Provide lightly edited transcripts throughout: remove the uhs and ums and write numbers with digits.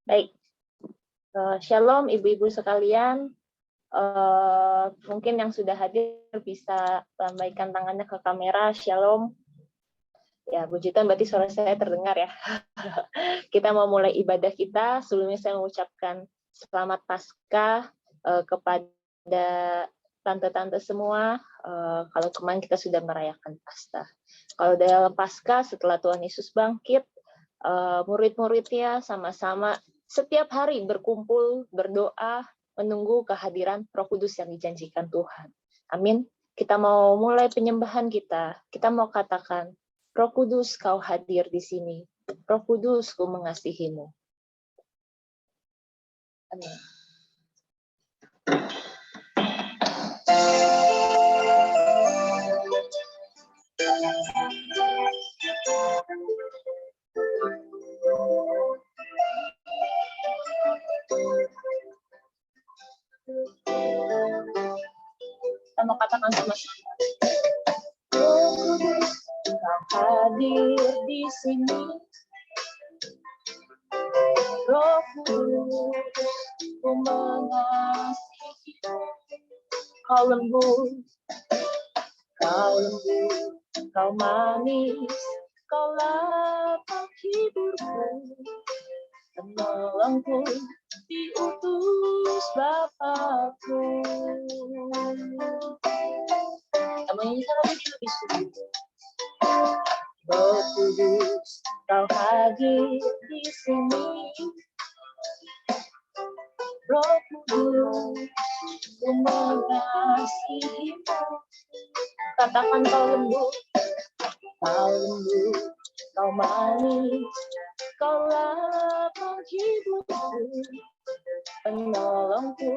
Baik, Shalom Ibu-Ibu sekalian. Mungkin yang sudah hadir bisa lambaikan tangannya ke kamera. Shalom. Ya, puji Tuhan, berarti suara saya terdengar ya. Kita mau mulai ibadah kita. Sebelumnya saya mengucapkan selamat Paskah kepada tante-tante semua. Kalau kemarin kita sudah merayakan Paskah. Kalau dalam Paskah setelah Tuhan Yesus bangkit, murid-muridnya sama-sama setiap hari berkumpul, berdoa, menunggu kehadiran Roh Kudus yang dijanjikan Tuhan. Amin. Kita mau mulai penyembahan kita. Kita mau katakan, Roh Kudus, kau hadir di sini. Roh Kudus, ku mengasihimu. Amin. Kita mau katakan sama-sama. Roh Kudus, kau hadir di sini. Roh Kudus, ku mengasihimu. Kau lembut, kau manis, kau lapang hidupku, penolongku diutus Bapakku. Kamu nyanyikan lagi lebih sulit. Roh Kudus, kau hadir di sini. Roh Kudus, ku mengasihimu. Katakan kau lembut, kau manis, kau lapang hidupku, penolongku,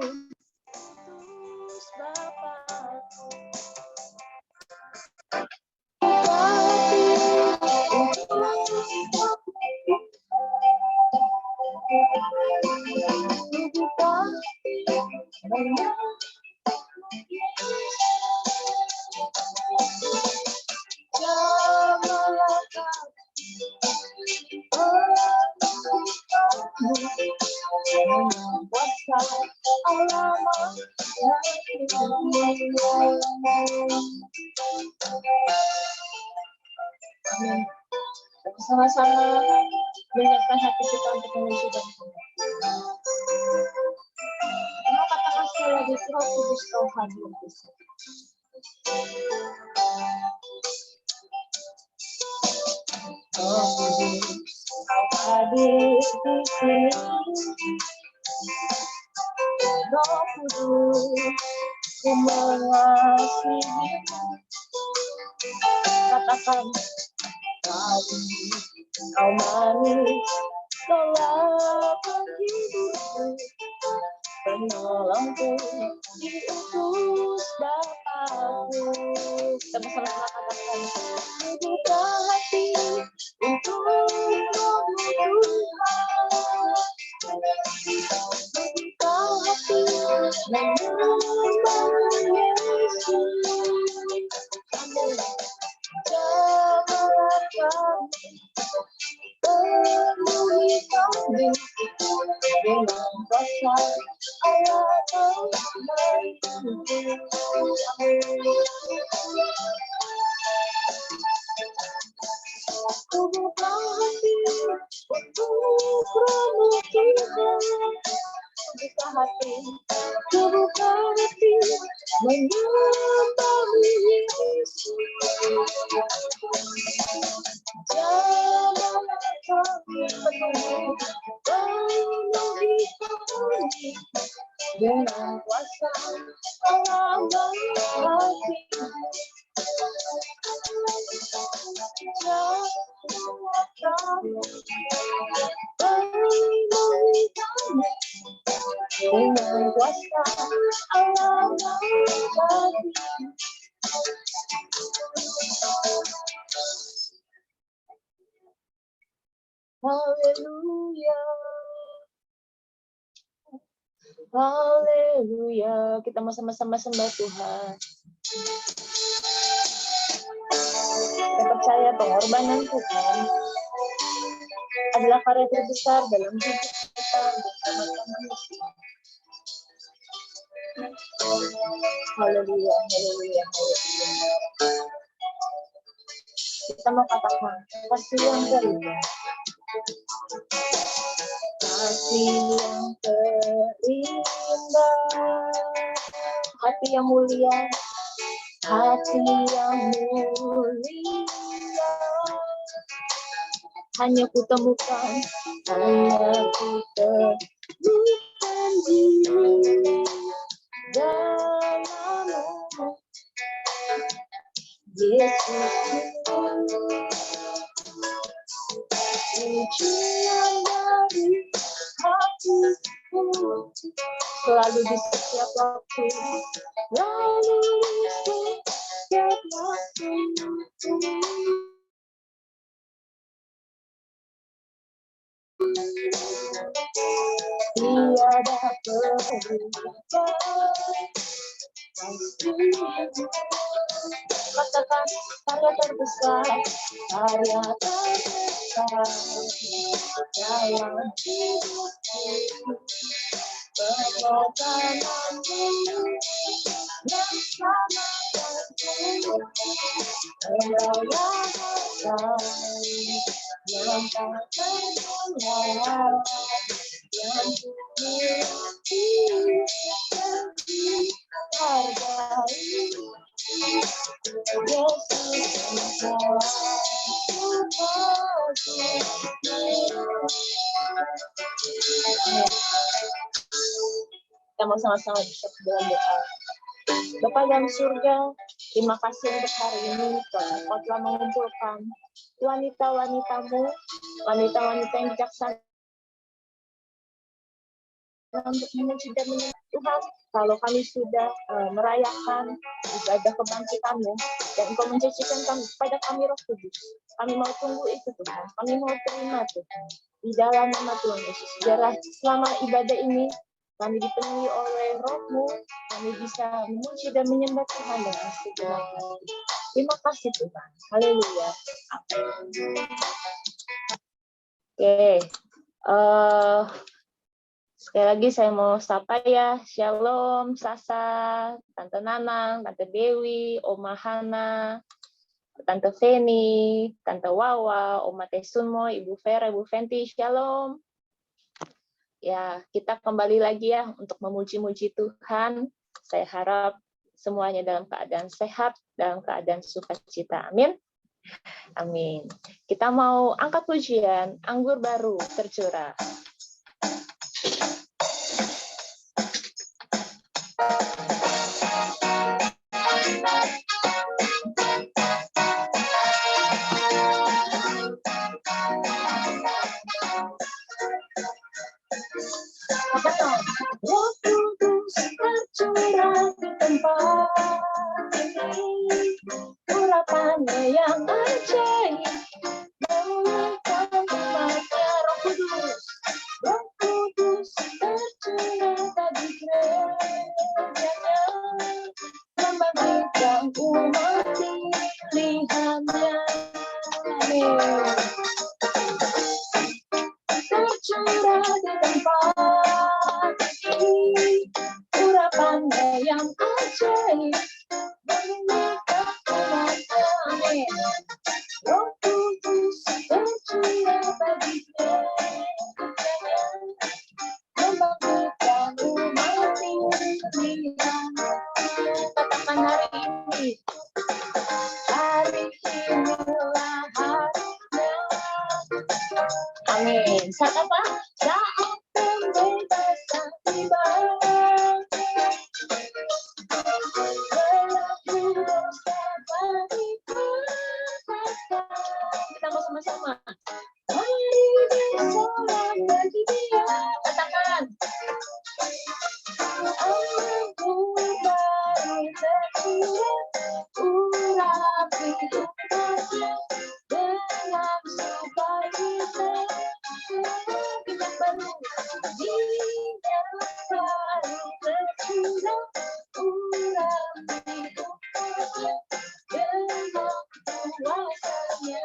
Yesus Bapakku. Amin. Sama-sama menyiapkan hati kita untuk menuju dan kita katakan sekali lagi, Roh Kudus kau hadir di sini. Roh Kudus kau hadir di sini. Roh Kudus ku mengasihimu. Katakan kau manis, kau lapang hidupku, penolongku diutus Bapakku. Sama-sama katakan, buka hati untuk Tuhan. Buka hati menyembah Yesus. Amin. Janganlah kami penuhi kami dengan kuasa Allah Almighty. Ku buka hati untuk Tuhan. Buka hati, ku buka hati menyembah Yesus. Janganlah kami penuhi kami dengan kuasa Allah Almighty. Janganlah kami penuhi kami dengan kuasa Allah Almighty. Haleluya. Haleluya. Kita mau sama-sama sembah Tuhan. Kita percaya pengorbanan Tuhan adalah karya terbesar dalam hidup kita. Tuhan bersama-sama misi. Haleluya, haleluya, haleluya. Kita mau katakan kasih yang terindah, kasih yang terindah, hati yang mulia, hati yang mulia, hanya kutemukan diri dalam-Mu, Yesus. Tujuan dari hatiku selalu di setiap waktu, selalu di setiap waktu. Tiada perubahan. Katakan karya terbesar dalam hidupku, pengorbananmu yang selamatkanku, pembayaran yang tak ternilai, yang hargai. Kita mau sama-sama bersyukur dalam doa. Bapa dalam surga, terima kasih untuk hari ini Kau telah mengumpulkan wanita-wanita-Mu, wanita-wanita yang bijaksana untuk memuji dan menyembah Tuhan. Kalau kami sudah merayakan ibadah kebangkitan-Mu dan Engkau menjanjikan kepada kami Roh Kudus, kami mau tunggu itu Tuhan, kami mau terima Tuhan di dalam nama Tuhan Yesus. Biarlah selama ibadah ini kami dipenuhi oleh Roh-Mu, kami bisa memuji dan menyembah Tuhan dengan segenap hati. Terima kasih Tuhan. Haleluya. Oke. Sekali lagi saya mau sapa ya. Shalom, Sasa, Tante Nanang, Tante Dewi, Oma Hana, Tante Feni, Tante Wawa, Oma Tesunmo, Ibu Vera, Ibu Fenti. Shalom. Ya, kita kembali lagi ya untuk memuji-muji Tuhan. Saya harap semuanya dalam keadaan sehat, dalam keadaan sukacita. Amin. Amin. Kita mau angkat pujian, anggur baru tercurah. Roh Kudus tercurah di tempat ini, urapannya yang ajaib memulihkan umatnya. Roh Kudus tercurah bagi gerejanya, membangkitkan umat pilihannya. Amin. Tercurah di tempat ini, urapannya yang ajaib memulihkan umatnya. Amin. Roh Kudus tercurah bagi gerejanya, membangkitkan umat pilihannya. Katakan hari ini, hari inilah harinya. Amin. Saat apa? Saat pembebasan tiba. Belenggu dosa bagi bebaskan. Kita mau sama-sama. Hari bersorak bagi Dia. Katakan. Anggur baru tercurah, urapi umatnya dengan sukacita. Hidup baru, Dia baru tercurah, urapi umatnya dengan kuasanya.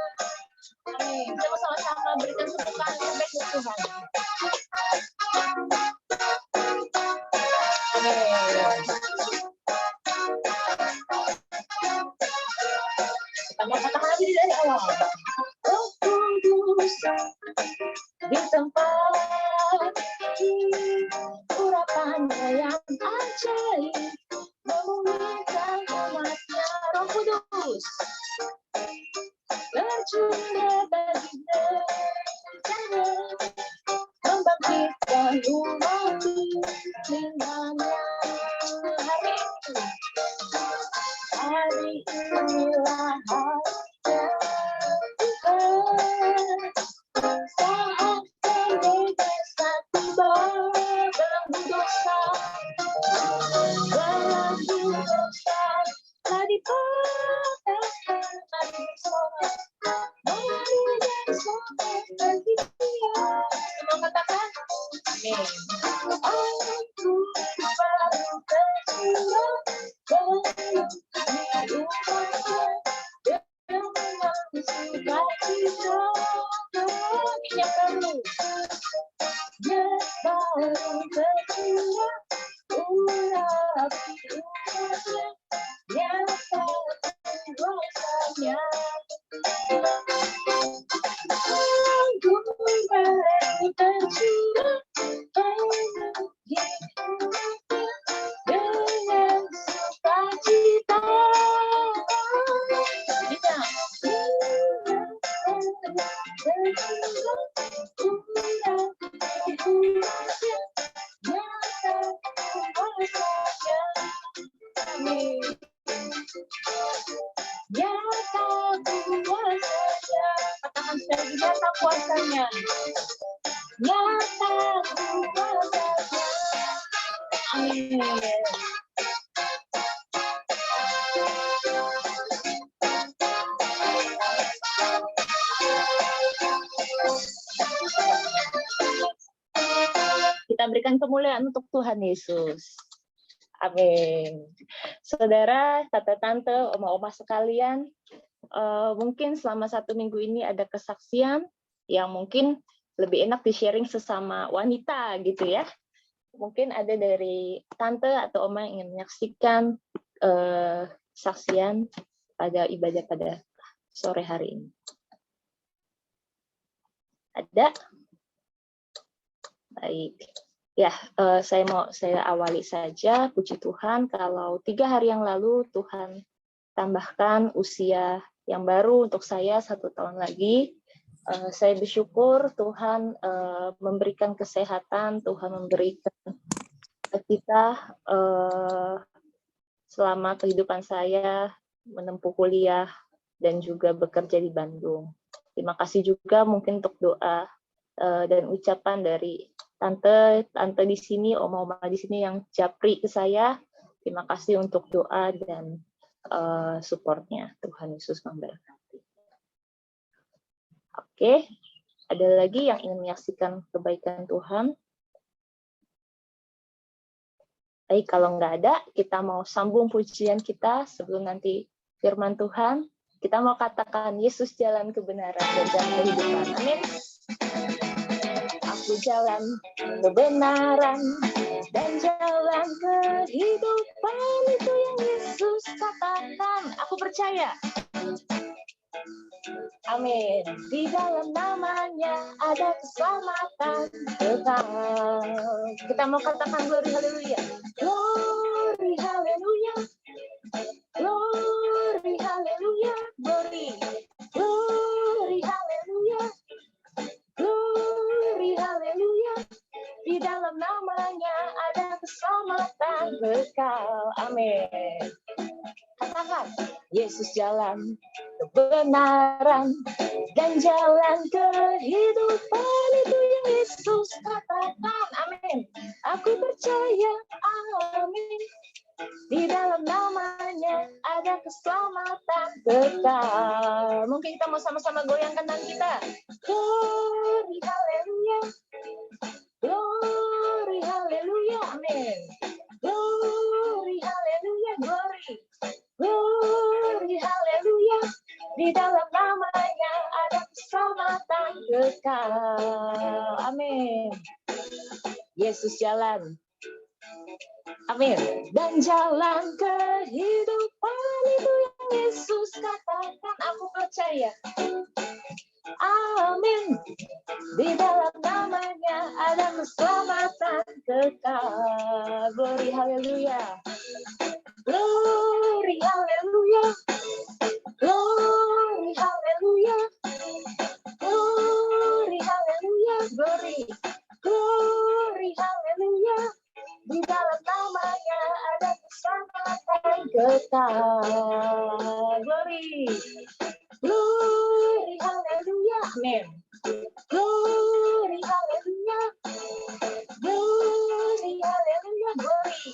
Amin. Kita sama-sama berikan tepuk tangan yang baik untuk Tuhan. di tempat urapannya yang ajaib, memulihkan umatnya. Roh Kudus terjun bagi bencana, membangkitkan umat firman-Nya. Hari inilah hari Tuhan, saat terbebaskan tiba, belenggu dosa telah dipatahkan, mari bersama, mari bersama bagi Dia. Semua katakan, amin. Aku baru tercurah bagi umatnya, dengan sukacita. Minyak baru, minyak baru tercurah, urapi umatnya yang tak kuasanya. Aku baru tercurah bagi umatnya dengan sukacita. Nyata kuasanya, nyata kuasanya. Amin. Kita berikan kemuliaan untuk Tuhan Yesus. Amin. Saudara, tante-tante, oma-oma sekalian, mungkin selama 1 minggu ini ada kesaksian yang mungkin lebih enak di-sharing sesama wanita gitu ya. Mungkin ada dari tante atau oma yang ingin menyaksikan saksian pada ibadah pada sore hari ini. Ada? Baik. Ya, saya awali saja. Puji Tuhan kalau 3 hari yang lalu Tuhan tambahkan usia yang baru untuk saya 1 tahun lagi. Saya bersyukur Tuhan memberikan kesehatan, Tuhan memberikan kita selama kehidupan saya menempuh kuliah dan juga bekerja di Bandung. Terima kasih juga mungkin untuk doa dan ucapan dari tante di sini, oma-oma di sini yang japri ke saya. Terima kasih untuk doa dan support-nya. Tuhan Yesus memberkati. Oke, ada lagi yang ingin menyaksikan kebaikan Tuhan? Baik, kalau nggak ada, kita mau sambung pujian kita sebelum nanti firman Tuhan. Kita mau katakan, Yesus jalan kebenaran dan jalan kehidupan. Amin. Aku jalan kebenaran dan jalan kehidupan, itu yang Yesus katakan. Aku percaya. Amin. Di dalam namanya ada keselamatan kekal. Kita mau katakan glory haleluya. Glory haleluya. Glory haleluya. Glory. Glory haleluya. Glory haleluya. Di dalam namanya ada keselamatan kekal. Amin. Katakan, Yesus jalan kebenaran dan jalan kehidupan, itu yang Yesus katakan. Amin. Aku percaya. Amin. Di dalam namanya ada keselamatan kekal. Mungkin kita mau sama-sama goyangkan tangan kita. Glory haleluya. Glory haleluya. Amin. Glory haleluya. Glory. Glory haleluya. Di dalam namanya ada keselamatan kekal. Amin. Yesus jalan. Amin. Dan jalan kehidupan, itu yang Yesus katakan. Aku percaya. Amin. Di dalam namanya ada keselamatan kekal. Glory, haleluya. Glory, haleluya. Glory, haleluya. Glory, haleluya. Glory, glory, haleluya. Di dalam namanya ada keselamatan kekal. Glory, glory, haleluya. Amen. Glory, haleluya. Glory, haleluya. Glory,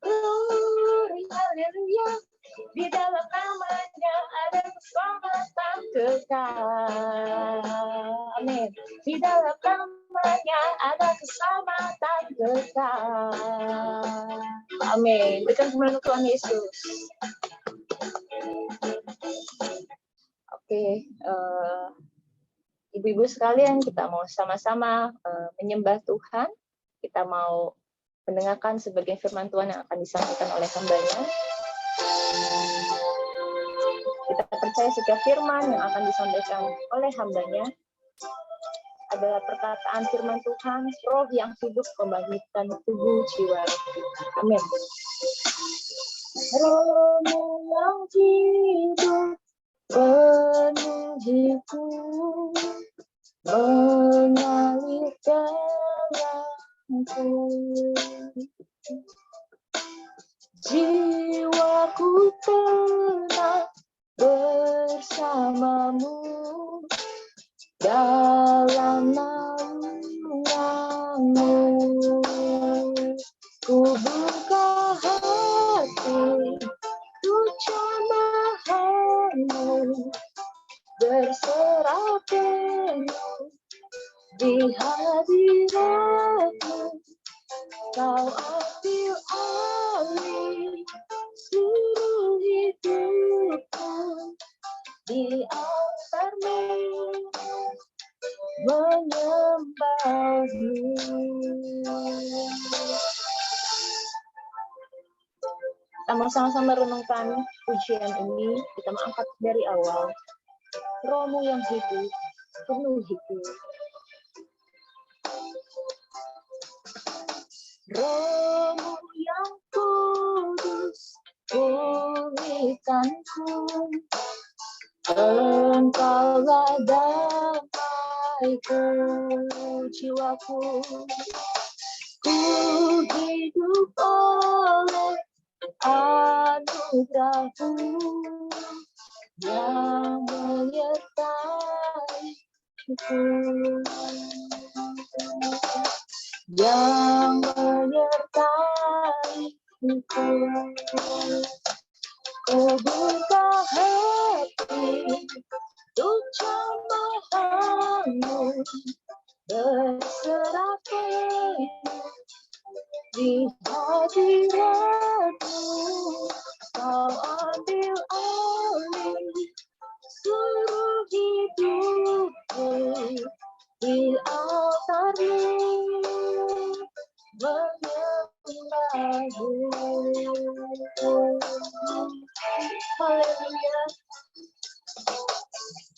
glory, haleluya. Di dalam namanya ada keselamatan kekal. Amin. Di dalam namanya ada keselamatan kekal. Amin. Berikan kemuliaan Tuhan Yesus. Oke, ibu-ibu sekalian, kita mau sama-sama menyembah Tuhan. Kita mau mendengarkan sebagian firman Tuhan yang akan disampaikan oleh hamba-Nya. Kita percaya setiap firman yang akan disampaikan oleh hamba-Nya adalah perkataan firman Tuhan, roh yang hidup membangkitkan tubuh jiwa kita. Amin. Rohmu yang hidup penuhiku, mengalir dalamku. Jiwaku tenang bersamamu dalam naunganmu. Ku buka hati, ku jamahanmu, berserah penuh di hadiratmu. Kau ambil alih seluruh hidupku, di altarmu menyembahmu. Kita mau sama-sama renungkan pujian ini. Kita mau angkat dari awal. Rohmu yang hidup, penuhiku. Rohmu yang kudus, pulihkanku. Engkaulah damaiku, jiwaku. Ku hidup oleh anugerah-Mu yang menyertaiku, yang menyertaiku. Ku buka hati untuk jamahanmu, berserah penuh di hadiratmu. Kau ambil alih seluruh hidupku, di altarmu menyembahmu. Haleluya.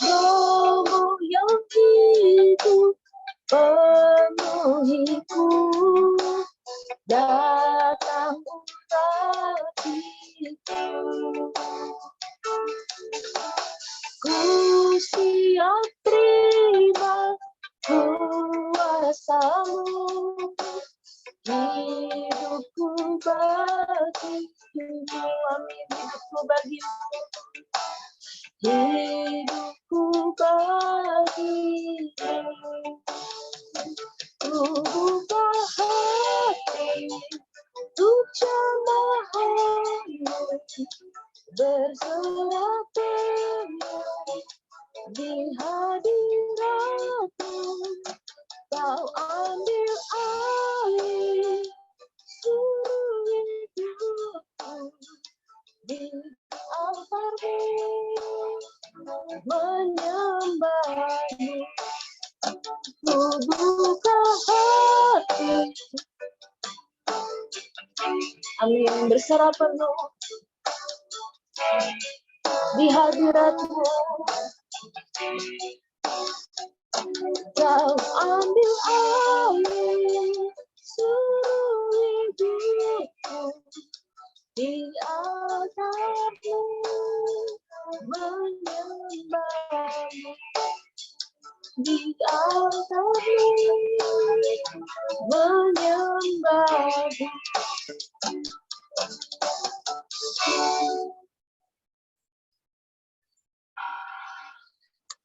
Rohmu yang hidup penuhiku, datang uratiku. Ku siap terima kuasa-Mu, hidupku bagimu. Amin. Hidupku bagimu, hidupku bagimu. Ku buka hati untuk jamahanmu, berserah penuh di hadiratmu. Kau ambil alih seluruh hidupku, di altarmu menyembahmu. Ku buka hati, amin, berserah penuh di hadirat-Mu. Engkau ambil alih seluruh hidupku, di altar-Mu menyembah-Mu, di altar-Mu menyembah-Mu.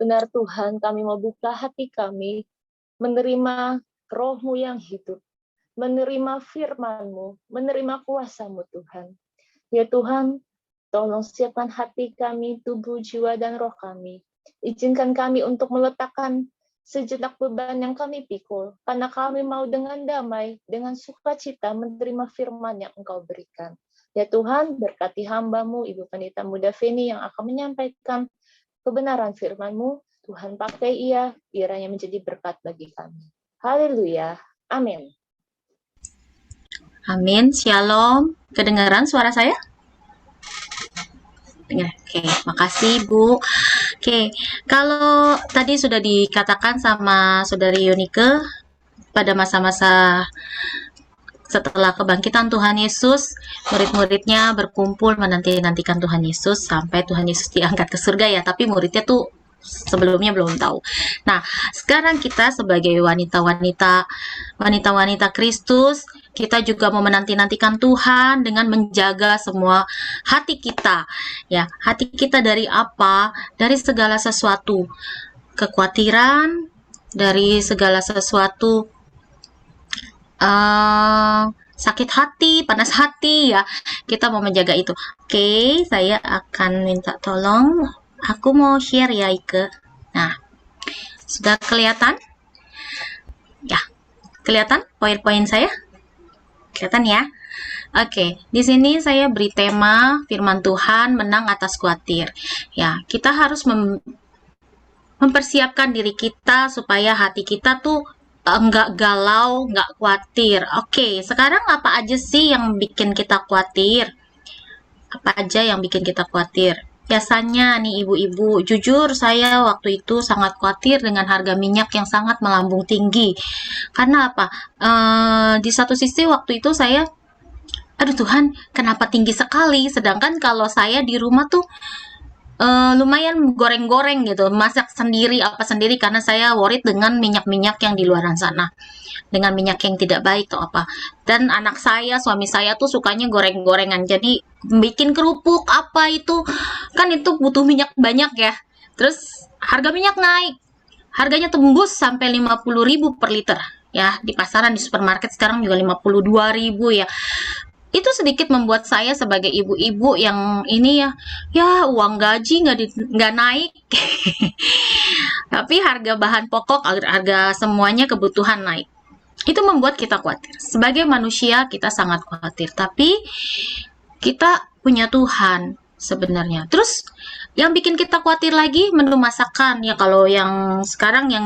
Benar Tuhan, kami mau buka hati kami, menerima Roh-Mu yang hidup, menerima firman-Mu, menerima kuasa-Mu Tuhan. Ya Tuhan, tolong siapkan hati kami, tubuh, jiwa, dan roh kami. Izinkan kami untuk meletakkan sejenak beban yang kami pikul, karena kami mau dengan damai, dengan sukacita menerima firman yang Engkau berikan. Ya Tuhan, berkati hamba-Mu, Ibu Pendeta Muda Feni yang akan menyampaikan kebenaran firman-Mu. Tuhan pakai ia, kiranya menjadi berkat bagi kami. Haleluya. Amin. Amin. Shalom. Kedengaran suara saya? Oke, makasih Bu. Oke, kalau tadi sudah dikatakan sama Saudari Yunike, pada masa-masa setelah kebangkitan Tuhan Yesus, murid-muridnya berkumpul menanti-nantikan Tuhan Yesus sampai Tuhan Yesus diangkat ke surga ya, tapi muridnya tuh sebelumnya belum tahu. Nah, sekarang kita sebagai wanita-wanita Kristus, kita juga mau menanti-nantikan Tuhan dengan menjaga semua hati kita. Ya, hati kita dari apa? Dari segala sesuatu kekhawatiran, dari segala sesuatu sakit hati, panas hati ya. Kita mau menjaga itu. Oke, saya akan minta tolong. Aku mau share ya, Ike. Nah, sudah kelihatan? Ya, kelihatan PowerPoint saya? Kelihatan ya? Oke, di sini saya beri tema firman Tuhan menang atas khawatir. Ya, kita harus mempersiapkan diri kita supaya hati kita tuh nggak galau, nggak khawatir. Oke, sekarang apa aja sih yang bikin kita khawatir? Apa aja yang bikin kita khawatir? Biasanya nih ibu-ibu, jujur saya waktu itu sangat khawatir dengan harga minyak yang sangat melambung tinggi. Karena apa? Di satu sisi waktu itu saya, aduh Tuhan, kenapa tinggi sekali? Sedangkan kalau saya di rumah tuh lumayan goreng-goreng gitu, masak sendiri apa sendiri karena saya worried dengan minyak-minyak yang di luaran sana, dengan minyak yang tidak baik atau apa. Dan anak saya, suami saya tuh sukanya goreng-gorengan, jadi bikin kerupuk apa itu kan itu butuh minyak banyak ya. Terus harga minyak naik, harganya tembus sampai 50.000 per liter ya, di pasaran, di supermarket sekarang juga 52.000 ya. Itu sedikit membuat saya sebagai ibu-ibu yang ini ya uang gaji nggak naik, tapi harga bahan pokok, harga semuanya kebutuhan naik. Itu membuat kita khawatir. Sebagai manusia kita sangat khawatir, tapi kita punya Tuhan sebenarnya. Terus yang bikin kita khawatir lagi menu masakan ya, kalau yang sekarang yang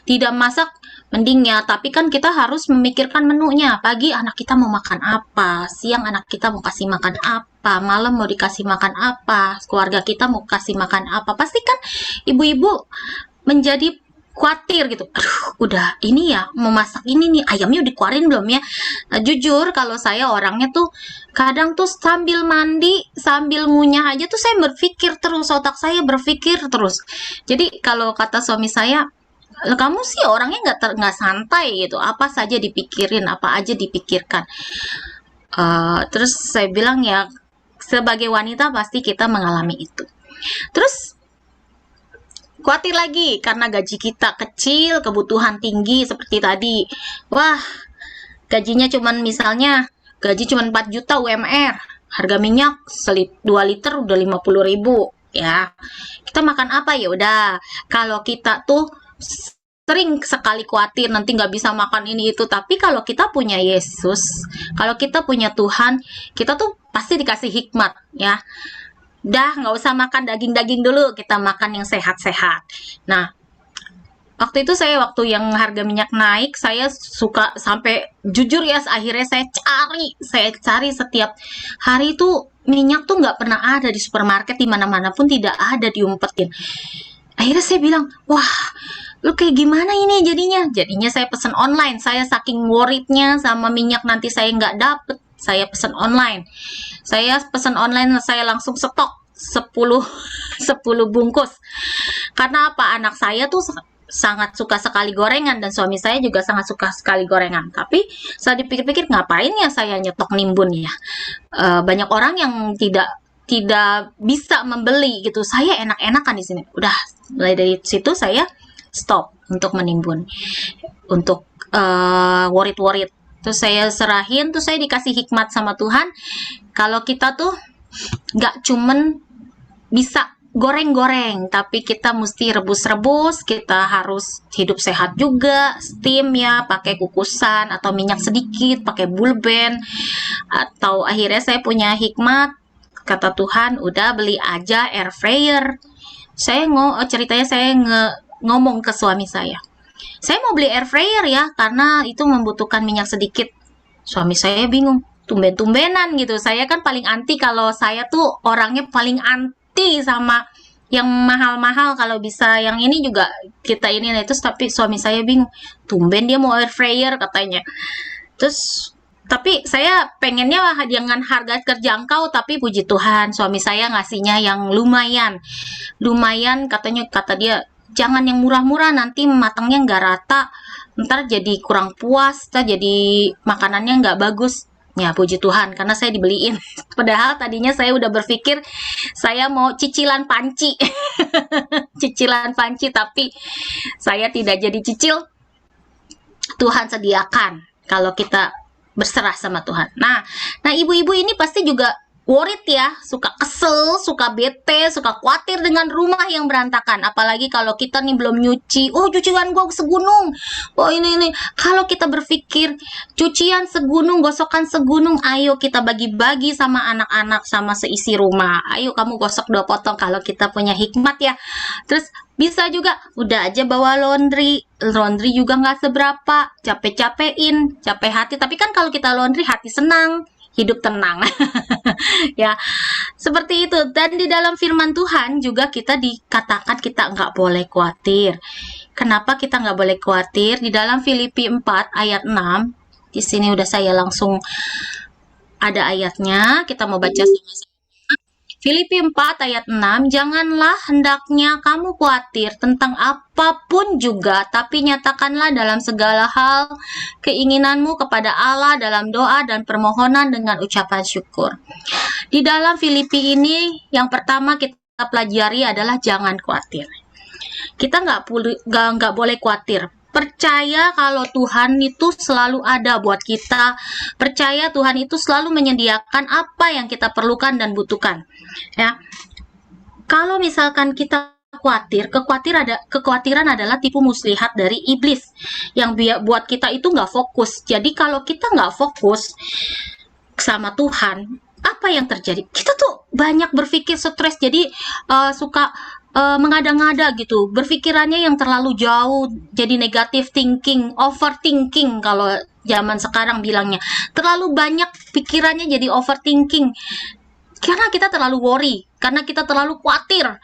tidak masak mending ya, tapi kan kita harus memikirkan menunya. Pagi anak kita mau makan apa, siang anak kita mau kasih makan apa, malam mau dikasih makan apa, keluarga kita mau kasih makan apa. Pasti kan ibu-ibu menjadi khawatir gitu. Aduh, udah ini ya, mau masak ini nih, ayamnya udah dikeluarin belum ya? Nah, jujur kalau saya orangnya tuh kadang tuh sambil mandi, sambil ngunyah aja tuh saya berpikir terus, otak saya berpikir terus. Jadi kalau kata suami saya, kamu sih orangnya nggak santai gitu, apa saja dipikirin, apa aja dipikirkan. Terus saya bilang ya, sebagai wanita pasti kita mengalami itu. Terus khawatir lagi karena gaji kita kecil, kebutuhan tinggi seperti tadi. Wah, gajinya cuman misalnya gaji cuman 4 juta UMR, harga minyak 2 liter udah 50.000 ya. Kita makan apa ya udah. Kalau kita tuh sering sekali khawatir nanti nggak bisa makan ini itu, tapi kalau kita punya Yesus, kalau kita punya Tuhan, kita tuh pasti dikasih hikmat ya. Dah nggak usah makan daging-daging dulu, kita makan yang sehat-sehat. Nah, waktu itu waktu yang harga minyak naik, saya suka sampai jujur ya, akhirnya saya cari setiap hari itu minyak tuh nggak pernah ada di supermarket, di mana-mana pun tidak ada, diumpetin. Akhirnya saya bilang, wah Lu kayak gimana ini jadinya? Jadinya saya pesan online. Saya saking worriednya sama minyak nanti saya nggak dapet. Saya pesan online. Saya pesan online, saya langsung stok 10 10 bungkus. Karena apa? Anak saya tuh sangat suka sekali gorengan dan suami saya juga sangat suka sekali gorengan. Tapi saya dipikir-pikir ngapain ya saya nyetok nimbun ya? Banyak orang yang tidak bisa membeli gitu. Saya enak-enakan di sini. Udah mulai dari situ saya stop untuk menimbun, untuk worried. Terus saya serahin, terus saya dikasih hikmat sama Tuhan. Kalau kita tuh nggak cuman bisa goreng-goreng, tapi kita mesti rebus-rebus, kita harus hidup sehat juga, steam ya, pakai kukusan atau minyak sedikit, pakai bulben. Atau akhirnya saya punya hikmat, kata Tuhan, udah beli aja air fryer. Ceritanya saya ngomong ke suami saya mau beli air fryer ya, karena itu membutuhkan minyak sedikit. Suami saya bingung, tumben-tumbenan gitu. Saya kan paling anti, kalau saya tuh orangnya paling anti sama yang mahal-mahal, kalau bisa yang ini juga kita ini. Terus tapi suami saya bingung, tumben dia mau air fryer katanya. Terus tapi saya pengennya dengan harga terjangkau, tapi puji Tuhan suami saya ngasihnya yang lumayan katanya, kata dia jangan yang murah-murah, nanti matangnya nggak rata, ntar jadi kurang puas, ntar jadi makanannya nggak bagus. Ya puji Tuhan, karena saya dibeliin. Padahal tadinya saya udah berpikir saya mau cicilan panci. Cicilan panci, tapi saya tidak jadi cicil. Tuhan sediakan kalau kita berserah sama Tuhan. Nah ibu-ibu ini pasti juga worried ya, suka kesel, suka bete, suka khawatir dengan rumah yang berantakan. Apalagi kalau kita nih belum nyuci, oh cucian gua segunung, oh ini. Kalau kita berpikir cucian segunung, gosokan segunung, ayo kita bagi-bagi sama anak-anak, sama seisi rumah. Ayo kamu gosok 2 potong kalau kita punya hikmat ya. Terus bisa juga, udah aja bawa laundry juga nggak seberapa, capek-capekin, capek hati. Tapi kan kalau kita laundry hati senang, hidup tenang. Ya, seperti itu. Dan di dalam firman Tuhan juga kita dikatakan kita nggak boleh khawatir. Kenapa kita nggak boleh khawatir? Di dalam Filipi 4 ayat 6, di sini udah saya langsung ada ayatnya, kita mau baca sama-sama. Filipi 4 ayat 6, janganlah hendaknya kamu khawatir tentang apapun juga, tapi nyatakanlah dalam segala hal keinginanmu kepada Allah dalam doa dan permohonan dengan ucapan syukur. Di dalam Filipi ini, yang pertama kita pelajari adalah jangan khawatir. Kita nggak boleh khawatir. Percaya kalau Tuhan itu selalu ada buat kita. Percaya Tuhan itu selalu menyediakan apa yang kita perlukan dan butuhkan. Ya, kalau misalkan kita khawatir, kekhawatiran adalah tipu muslihat dari iblis yang buat kita itu nggak fokus. Jadi kalau kita nggak fokus sama Tuhan, apa yang terjadi? Kita tuh banyak berpikir stres, jadi suka mengada-ngada gitu, berpikirannya yang terlalu jauh, jadi negative thinking, overthinking kalau zaman sekarang bilangnya. Terlalu banyak pikirannya jadi overthinking. Karena kita terlalu worry, karena kita terlalu khawatir.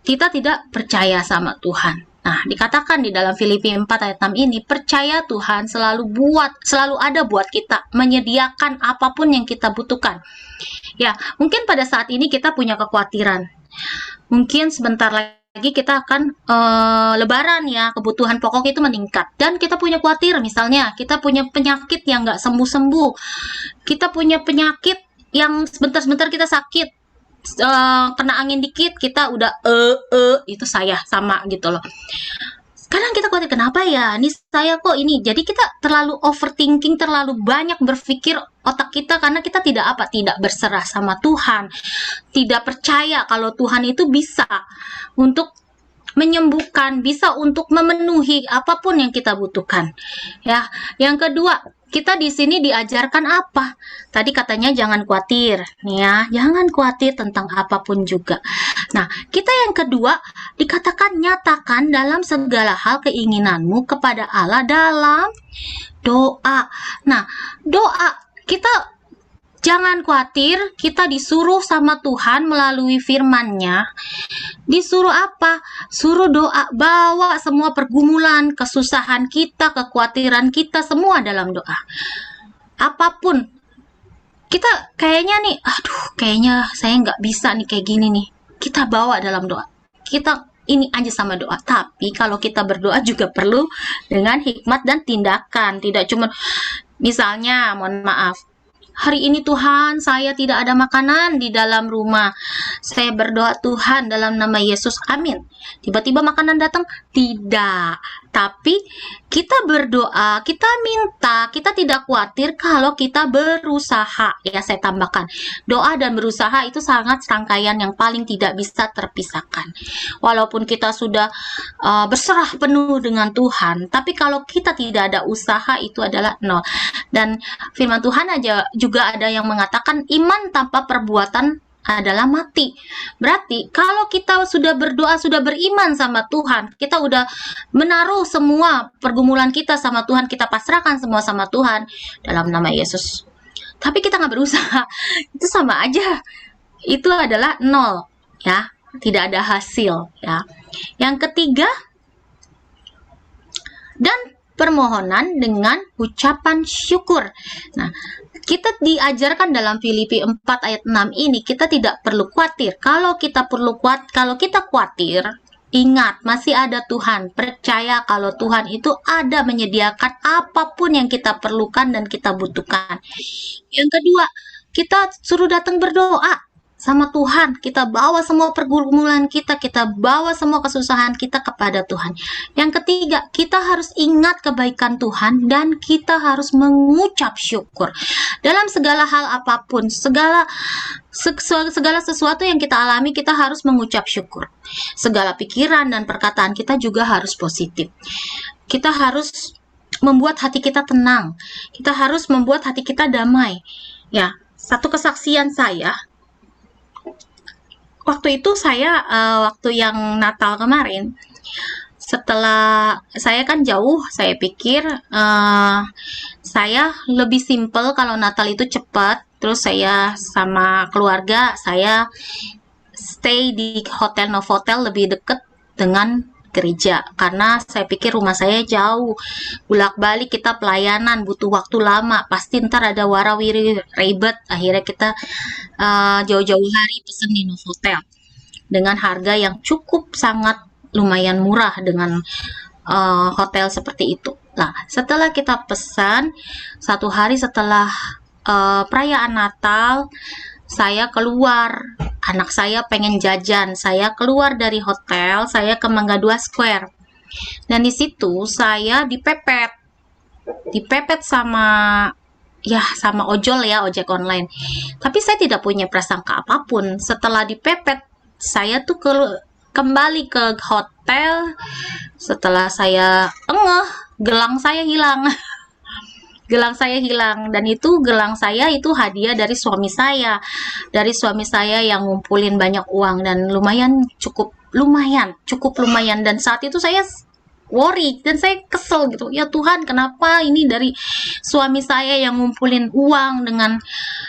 Kita tidak percaya sama Tuhan. Nah, dikatakan di dalam Filipi 4 ayat 6 ini, percaya Tuhan selalu ada buat kita, menyediakan apapun yang kita butuhkan. Ya, mungkin pada saat ini kita punya kekhawatiran. Mungkin sebentar lagi kita akan lebaran ya, kebutuhan pokok itu meningkat. Dan kita punya khawatir, misalnya kita punya penyakit yang nggak sembuh-sembuh. Kita punya penyakit yang sebentar-sebentar kita sakit. Kena angin dikit kita udah itu saya sama gitu loh. Kadang kita khawatir, kenapa ya ini saya kok ini. Jadi kita terlalu overthinking, terlalu banyak berpikir otak kita, karena kita tidak berserah sama Tuhan, tidak percaya kalau Tuhan itu bisa untuk menyembuhkan, bisa untuk memenuhi apapun yang kita butuhkan. Ya, yang kedua, kita di sini diajarkan apa? Tadi katanya jangan khawatir, nih ya, jangan khawatir tentang apapun juga. Nah, kita yang kedua dikatakan nyatakan dalam segala hal keinginanmu kepada Allah dalam doa. Nah, doa kita Jangan khawatir, kita disuruh sama Tuhan melalui firman-Nya. Disuruh apa? Suruh doa, bawa semua pergumulan, kesusahan kita, kekhawatiran kita, semua dalam doa. Apapun, kita kayaknya nih, aduh, kayaknya saya nggak bisa nih kayak gini nih. Kita bawa dalam doa. Kita ini aja sama doa. Tapi kalau kita berdoa juga perlu dengan hikmat dan tindakan. Tidak cuma, misalnya, mohon maaf, hari ini Tuhan, saya tidak ada makanan di dalam rumah. Saya berdoa, Tuhan, dalam nama Yesus, amin. Tiba-tiba makanan datang? Tidak. Tapi kita berdoa, kita minta, kita tidak khawatir kalau kita berusaha. Ya, saya tambahkan, doa dan berusaha itu sangat rangkaian yang paling tidak bisa terpisahkan. Walaupun kita sudah berserah penuh dengan Tuhan, tapi kalau kita tidak ada usaha, itu adalah nol. Dan firman Tuhan aja juga ada yang mengatakan iman tanpa perbuatan adalah mati. Berarti kalau kita sudah berdoa, sudah beriman sama Tuhan, kita udah menaruh semua pergumulan kita sama Tuhan, kita pasrahkan semua sama Tuhan dalam nama Yesus. Tapi kita nggak berusaha, itu sama aja. Itu adalah nol, ya, tidak ada hasil, ya. Yang ketiga, dan permohonan dengan ucapan syukur. Nah, kita diajarkan dalam Filipi 4 ayat 6 ini, kita tidak perlu khawatir. Kalau kita khawatir, ingat, masih ada Tuhan. Percaya kalau Tuhan itu ada menyediakan apapun yang kita perlukan dan kita butuhkan. Yang kedua, kita suruh datang berdoa sama Tuhan. Kita bawa semua pergumulan kita bawa semua kesusahan kita kepada Tuhan. Yang ketiga, kita harus ingat kebaikan Tuhan dan kita harus mengucap syukur. Dalam segala hal apapun, segala sesuatu yang kita alami, kita harus mengucap syukur. Segala pikiran dan perkataan kita juga harus positif. Kita harus membuat hati kita tenang. Kita harus membuat hati kita damai. Ya, satu kesaksian saya, waktu itu saya waktu yang Natal kemarin, setelah saya kan jauh, saya pikir saya lebih simple kalau Natal itu cepat. Terus saya sama keluarga saya stay di hotel Novotel lebih dekat dengan gereja, karena saya pikir rumah saya jauh, bolak-balik kita pelayanan butuh waktu lama, pasti ntar ada warawiri ribet. Akhirnya kita jauh-jauh hari pesen di Novotel dengan harga yang cukup sangat lumayan murah dengan hotel seperti itu. Nah, setelah kita pesan, satu hari setelah perayaan Natal, saya keluar, anak saya pengen jajan, saya keluar dari hotel, saya ke Mangga 2 Square, dan di situ saya dipepet sama ojol, ya, ojek online. Tapi saya tidak punya prasangka apapun. Setelah dipepet, saya tuh kembali ke hotel. Setelah saya gelang saya hilang. Gelang saya hilang, dan itu gelang saya itu hadiah dari suami saya. Dari suami saya yang ngumpulin banyak uang dan cukup lumayan, dan saat itu saya worry dan saya kesel gitu. Ya Tuhan, kenapa ini dari suami saya yang ngumpulin uang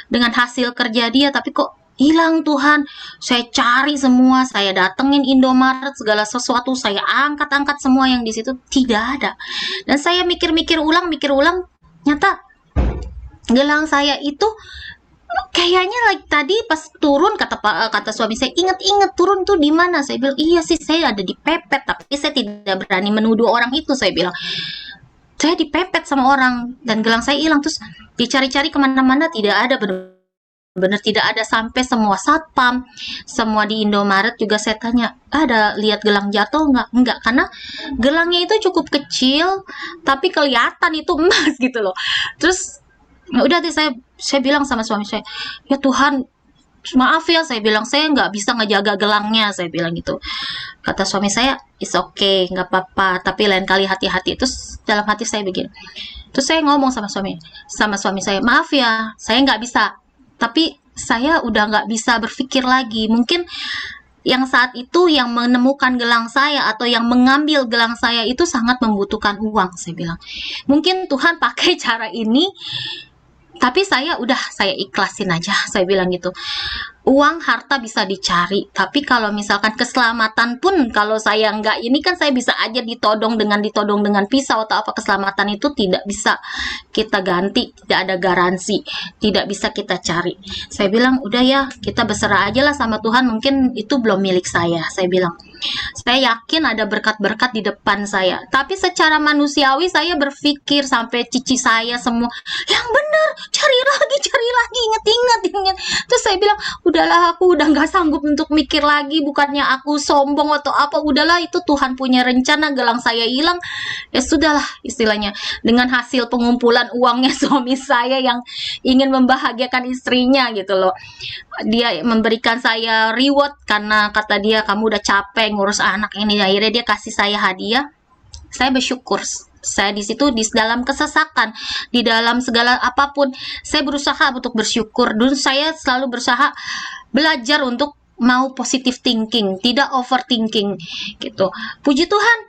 dengan hasil kerja dia, tapi kok hilang Tuhan. Saya cari semua, saya datengin Indomaret, segala sesuatu saya angkat semua yang di situ tidak ada. Dan saya mikir-mikir ulang, nyata gelang saya itu kayaknya tadi pas turun, kata suami saya, inget turun tuh di mana? Saya bilang, iya sih saya ada dipepet, tapi saya tidak berani menuduh orang itu. Saya bilang, saya dipepet sama orang dan gelang saya hilang. Terus dicari-cari kemana-mana tidak ada, benar tidak ada. Sampai semua satpam, semua di Indomaret juga saya tanya, ada lihat gelang jatuh enggak, karena gelangnya itu cukup kecil tapi kelihatan itu emas gitu loh. Terus udah deh, saya bilang sama suami saya, ya Tuhan, maaf ya, saya bilang, saya nggak bisa ngejaga gelangnya, saya bilang gitu. Kata suami saya, it's okay, nggak apa-apa, tapi lain kali hati-hati. Terus dalam hati saya begini, terus saya ngomong sama suami saya, maaf ya, saya nggak bisa, tapi saya udah nggak bisa berpikir lagi. Mungkin yang saat itu yang menemukan gelang saya atau yang mengambil gelang saya itu sangat membutuhkan uang, saya bilang. Mungkin Tuhan pakai cara ini Tapi saya ikhlasin aja, saya bilang gitu. Uang, harta bisa dicari, tapi kalau misalkan keselamatan pun, kalau saya nggak ini kan saya bisa aja ditodong dengan pisau atau apa, keselamatan itu tidak bisa kita ganti, tidak ada garansi, tidak bisa kita cari. Saya bilang udah ya, kita berserah aja lah sama Tuhan, mungkin itu belum milik saya bilang. Saya yakin ada berkat-berkat di depan saya. Tapi secara manusiawi saya berpikir sampai cici saya semua, yang benar, cari lagi, inget. Terus saya bilang, udahlah aku udah nggak sanggup untuk mikir lagi, bukannya aku sombong atau apa, udahlah itu Tuhan punya rencana, gelang saya hilang, ya sudahlah istilahnya. Dengan hasil pengumpulan uangnya suami saya yang ingin membahagiakan istrinya gitu loh. Dia memberikan saya reward karena kata dia kamu udah capek ngurus anak ini, akhirnya dia kasih saya hadiah. Saya bersyukur. Saya di situ di dalam kesesakan, di dalam segala apapun, saya berusaha untuk bersyukur. Dulu saya selalu berusaha belajar untuk mau positive thinking, tidak overthinking gitu. Puji Tuhan,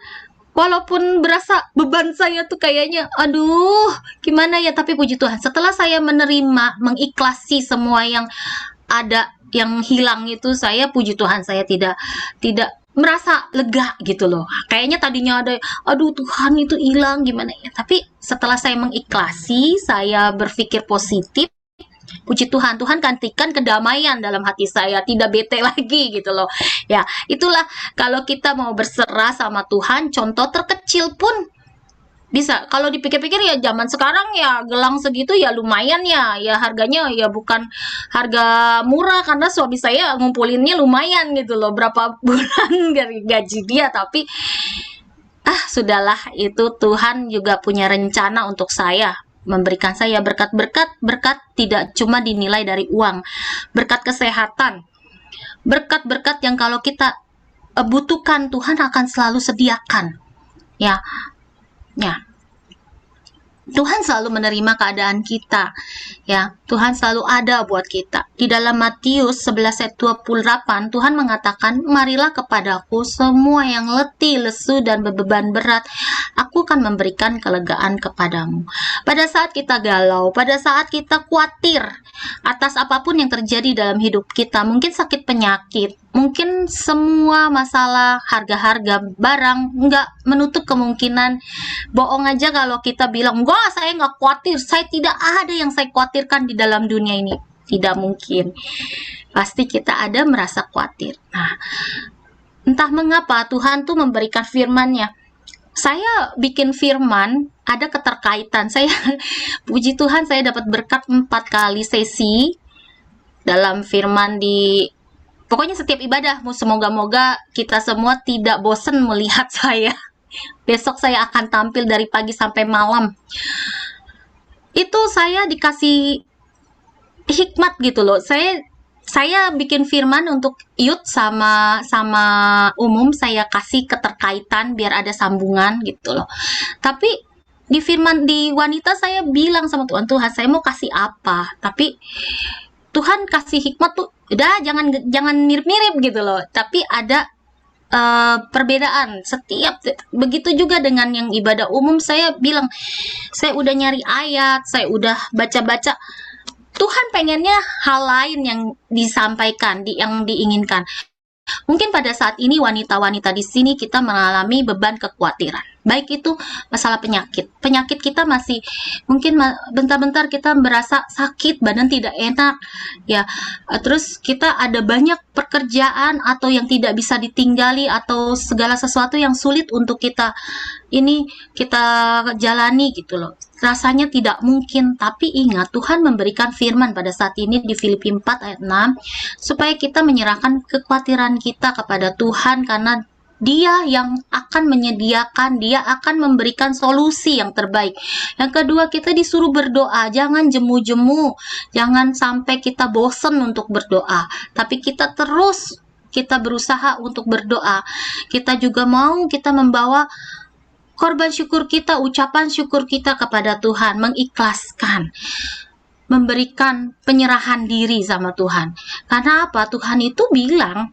walaupun berasa beban saya tuh kayaknya aduh gimana ya, tapi puji Tuhan setelah saya menerima, mengikhlasi semua yang ada yang hilang itu, saya puji Tuhan saya tidak merasa lega gitu loh. Kayaknya tadinya ada aduh Tuhan itu hilang gimana ya, tapi setelah saya mengikhlasi, saya berpikir positif, puji Tuhan, Tuhan gantikan kedamaian dalam hati saya, tidak bete lagi gitu loh. Ya, itulah kalau kita mau berserah sama Tuhan, contoh terkecil pun bisa. Kalau dipikir-pikir ya zaman sekarang ya gelang segitu ya lumayan ya harganya ya bukan harga murah, karena suami saya ngumpulinnya lumayan gitu loh, berapa bulan dari gaji dia. Tapi sudahlah, itu Tuhan juga punya rencana untuk saya, memberikan saya berkat-berkat. Berkat tidak cuma dinilai dari uang, berkat kesehatan, berkat-berkat yang kalau kita butuhkan Tuhan akan selalu sediakan. Ya, Tuhan selalu menerima keadaan kita. Ya, Tuhan selalu ada buat kita. Di dalam Matius 11 ayat 28, Tuhan mengatakan, "Marilah kepadaku semua yang letih, lesu dan beban berat, aku akan memberikan kelegaan kepadamu." Pada saat kita galau, pada saat kita khawatir atas apapun yang terjadi dalam hidup kita, mungkin sakit penyakit, mungkin semua masalah harga-harga barang, nggak menutup kemungkinan. Bohong aja kalau kita bilang, enggak saya nggak khawatir, saya tidak ada yang saya khawatirkan di dalam dunia ini. Tidak mungkin. Pasti kita ada merasa khawatir. Nah, entah mengapa Tuhan tuh memberikan firman-Nya. Saya bikin firman, ada keterkaitan. Saya, puji Tuhan, saya dapat berkat 4 kali sesi dalam firman di pokoknya setiap ibadah. Semoga-moga kita semua tidak bosan melihat saya. Besok saya akan tampil dari pagi sampai malam. Itu saya dikasih hikmat gitu loh. Saya bikin firman untuk youth sama umum, saya kasih keterkaitan biar ada sambungan gitu loh. Tapi di firman di wanita saya bilang sama Tuhan, Tuhan saya mau kasih apa? Tapi Tuhan kasih hikmat tuh, udah jangan mirip-mirip gitu loh. Tapi ada perbedaan setiap. Begitu juga dengan yang ibadah umum, saya bilang saya udah nyari ayat, saya udah baca-baca. Tuhan pengennya hal lain yang disampaikan, yang diinginkan. Mungkin pada saat ini wanita-wanita di sini kita mengalami beban kekhawatiran. Baik itu masalah penyakit. Penyakit kita masih mungkin bentar-bentar kita merasa sakit, badan tidak enak. Ya, terus kita ada banyak pekerjaan atau yang tidak bisa ditinggali atau segala sesuatu yang sulit untuk kita jalani gitu loh. Rasanya tidak mungkin, tapi ingat Tuhan memberikan firman pada saat ini di Filipi 4 ayat 6 supaya kita menyerahkan kekhawatiran kita kepada Tuhan, karena Dia yang akan menyediakan, Dia akan memberikan solusi yang terbaik. Yang kedua, kita disuruh berdoa, jangan jemu-jemu, jangan sampai kita bosan untuk berdoa, tapi kita berusaha untuk berdoa. Kita juga kita membawa korban syukur kita, ucapan syukur kita kepada Tuhan, mengikhlaskan, memberikan penyerahan diri sama Tuhan. Karena apa? Tuhan itu bilang,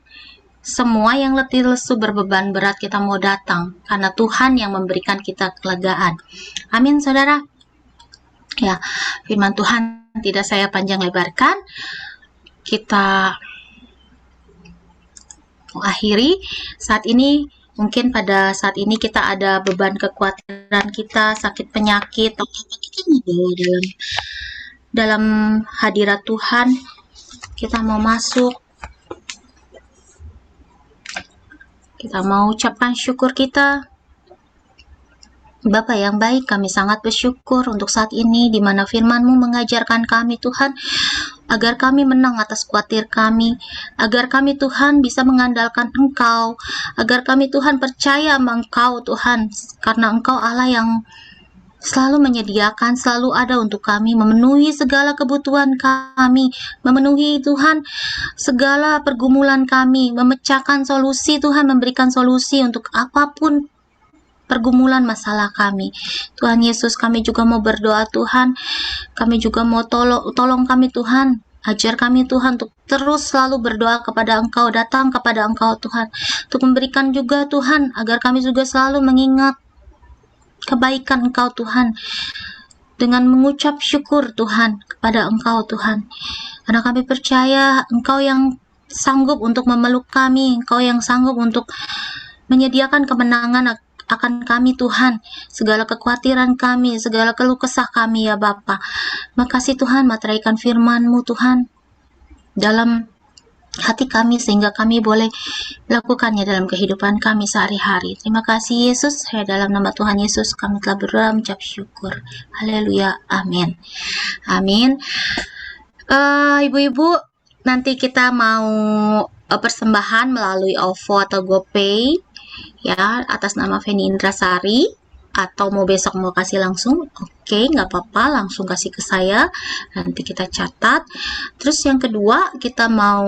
semua yang letih lesu berbeban berat kita mau datang, karena Tuhan yang memberikan kita kelegaan. Amin saudara. Ya, firman Tuhan tidak saya panjang lebarkan, kita akhiri. Saat ini mungkin pada saat ini kita ada beban kekhawatiran kita, sakit penyakit, atau apa kita mau bawa dalam hadirat Tuhan. Kita mau masuk, kita mau ucapkan syukur kita. Bapa yang baik, kami sangat bersyukur untuk saat ini di mana firman-Mu mengajarkan kami Tuhan, agar kami menang atas khawatir kami, agar kami Tuhan bisa mengandalkan Engkau, agar kami Tuhan percaya sama Engkau Tuhan, karena Engkau Allah yang selalu menyediakan, selalu ada untuk kami, memenuhi segala kebutuhan kami, memenuhi Tuhan segala pergumulan kami, memecahkan solusi Tuhan, memberikan solusi untuk apapun pergumulan masalah kami. Tuhan Yesus, kami juga mau berdoa Tuhan, kami juga mau tolong kami Tuhan, ajar kami Tuhan untuk terus selalu berdoa kepada Engkau, datang kepada Engkau Tuhan, untuk memberikan juga Tuhan, agar kami juga selalu mengingat kebaikan Engkau Tuhan, dengan mengucap syukur Tuhan kepada Engkau Tuhan, karena kami percaya Engkau yang sanggup untuk memeluk kami, Engkau yang sanggup untuk menyediakan kemenangan akan kami Tuhan, segala kekhawatiran kami, segala keluh kesah kami ya Bapa. Makasih Tuhan, materaikan firman-Mu Tuhan dalam hati kami sehingga kami boleh melakukannya dalam kehidupan kami sehari-hari. Terima kasih Yesus, dalam nama Tuhan Yesus kami telah berdoa mengucap syukur. Haleluya, amin. Amin. Ibu-ibu, nanti kita mau persembahan melalui OVO atau GoPay ya, atas nama Feni Indrasari, atau mau besok mau kasih langsung, oke, nggak apa-apa, langsung kasih ke saya, nanti kita catat. Terus yang kedua, kita mau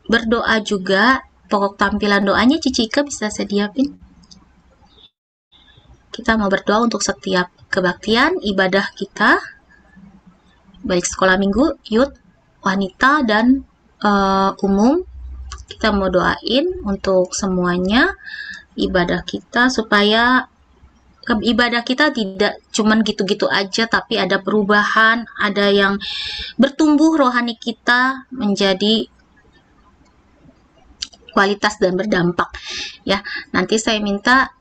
berdoa juga. Pokok tampilan doanya Cici Ika bisa sediapin. Kita mau berdoa untuk setiap kebaktian ibadah kita, baik sekolah minggu, youth, wanita, dan umum. Kita mau doain untuk semuanya ibadah kita, supaya ibadah kita tidak cuman gitu-gitu aja, tapi ada perubahan, ada yang bertumbuh rohani kita menjadi kualitas dan berdampak ya. Nanti saya minta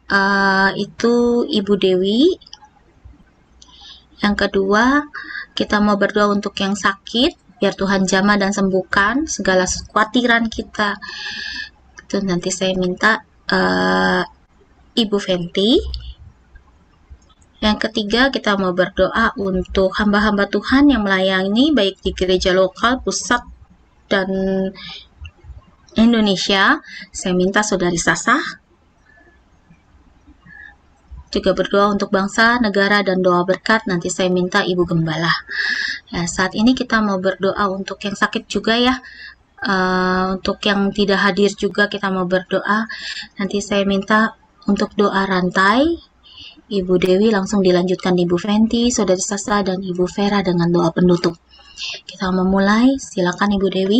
itu Ibu Dewi. Yang kedua, kita mau berdoa untuk yang sakit, biar Tuhan jamah dan sembuhkan segala kekhawatiran kita. Itu nanti saya minta Ibu Fenty. Yang ketiga, kita mau berdoa untuk hamba-hamba Tuhan yang melayani baik di gereja lokal, pusat, dan Indonesia. Saya minta Saudari Sasah juga berdoa untuk bangsa, negara, dan doa berkat. Nanti saya minta Ibu Gembala. Ya, saat ini kita mau berdoa untuk yang sakit juga ya. Untuk yang tidak hadir juga kita mau berdoa. Nanti saya minta untuk doa rantai. Ibu Dewi langsung dilanjutkan Ibu Fenty, Saudari Sasa, dan Ibu Vera dengan doa penutup. Kita memulai. Silakan Ibu Dewi.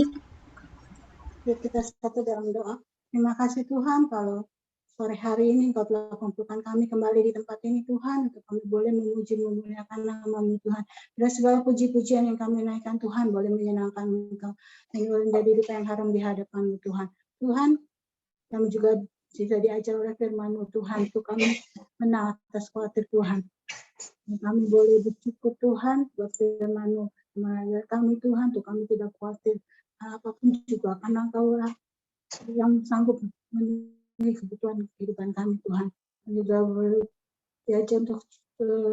Kita satu dalam doa. Terima kasih Tuhan kalau sore hari ini Engkau telah kumpulkan kami kembali di tempat ini Tuhan, untuk kami boleh memuji memuliakan nama-Mu Tuhan. Dan segala puji-pujian yang kami naikkan Tuhan boleh menyenangkan Engkau, dan boleh menjadi duka yang haram di hadapan-Mu Tuhan. Tuhan, kami juga diajar oleh firman-Mu Tuhan, untuk kami menang atas khawatir Tuhan. Dan kami boleh bersyukur Tuhan buat firman-Mu, mengajar kami Tuhan, untuk kami tidak khawatir apapun juga, karena Engkau yang sanggup memenuhi kebutuhan kehidupan kami Tuhan. Kami juga diajar untuk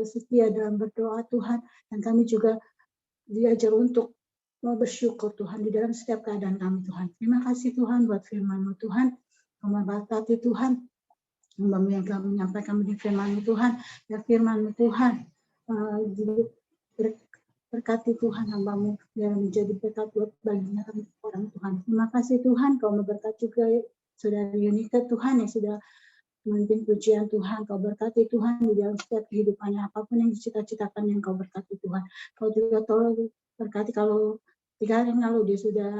setia dalam berdoa Tuhan, dan kami juga diajar untuk bersyukur Tuhan di dalam setiap keadaan kami Tuhan. Terima kasih Tuhan buat firman-Mu Tuhan. Kami berkati Tuhan, hamba-Mu yang telah menyampaikan firman-Mu Tuhan, ya firman-Mu Tuhan berkati Tuhan hamba-Mu biar menjadi berkat buat baginya orang Tuhan. Terima kasih Tuhan, Kau memberkati juga Saudari Yunika Tuhan yang sudah memimpin pujian Tuhan. Kau berkati Tuhan di dalam setiap kehidupannya, apapun yang dicita-citakan yang Kau berkati Tuhan. Kau juga tolong berkati kalau 3 hari yang lalu dia sudah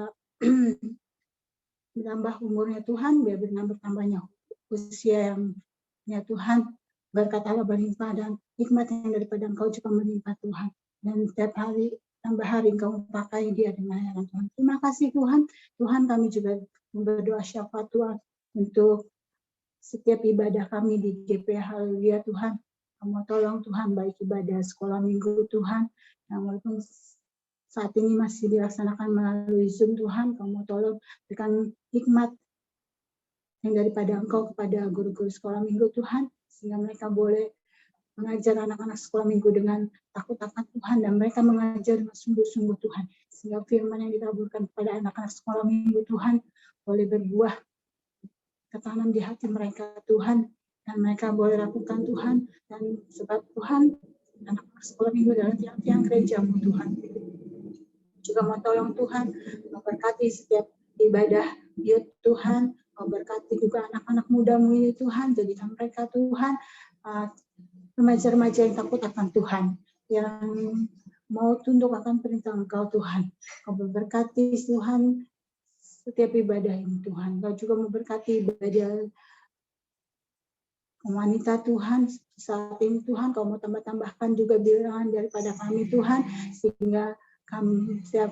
bertambah umurnya Tuhan, biar bertambahnya usia yang ya Tuhan, berkat Allah berlimpah dan hikmat yang daripada Engkau juga melimpah Tuhan. dan setiap hari tambah hari Engkau pakai dia dengan heran Tuhan. Terima kasih Tuhan. Tuhan, kami juga berdoa syafaat Tuhan untuk setiap ibadah kami di GP Haleluya Tuhan. Kamu tolong Tuhan, baik ibadah sekolah minggu Tuhan, yang walaupun saat ini masih dilaksanakan melalui Zoom Tuhan, kamu tolong berikan hikmat yang daripada Engkau kepada guru-guru sekolah minggu Tuhan, sehingga mereka boleh mengajar anak-anak sekolah minggu dengan takut akan Tuhan, dan mereka mengajar dengan sungguh-sungguh Tuhan, sehingga firman yang ditaburkan kepada anak-anak sekolah minggu Tuhan boleh berbuah ketanam di hati mereka Tuhan, dan mereka boleh lakukan Tuhan, dan sebab Tuhan anak-anak sekolah minggu adalah tiang-tiang gerejamu Tuhan. Juga mau tolong Tuhan, memberkati setiap ibadah youth Tuhan, memberkati juga anak-anak mudamu ini Tuhan, jadikan mereka Tuhan remaja-remaja yang takut akan Tuhan, yang mau tunduk akan perintah Engkau Tuhan. Kau memberkati Tuhan setiap ibadah ini Tuhan. Kau juga memberkati ibadah wanita Tuhan saat ini Tuhan. Kau mau tambah-tambahkan juga bilangan daripada kami Tuhan, sehingga kami setiap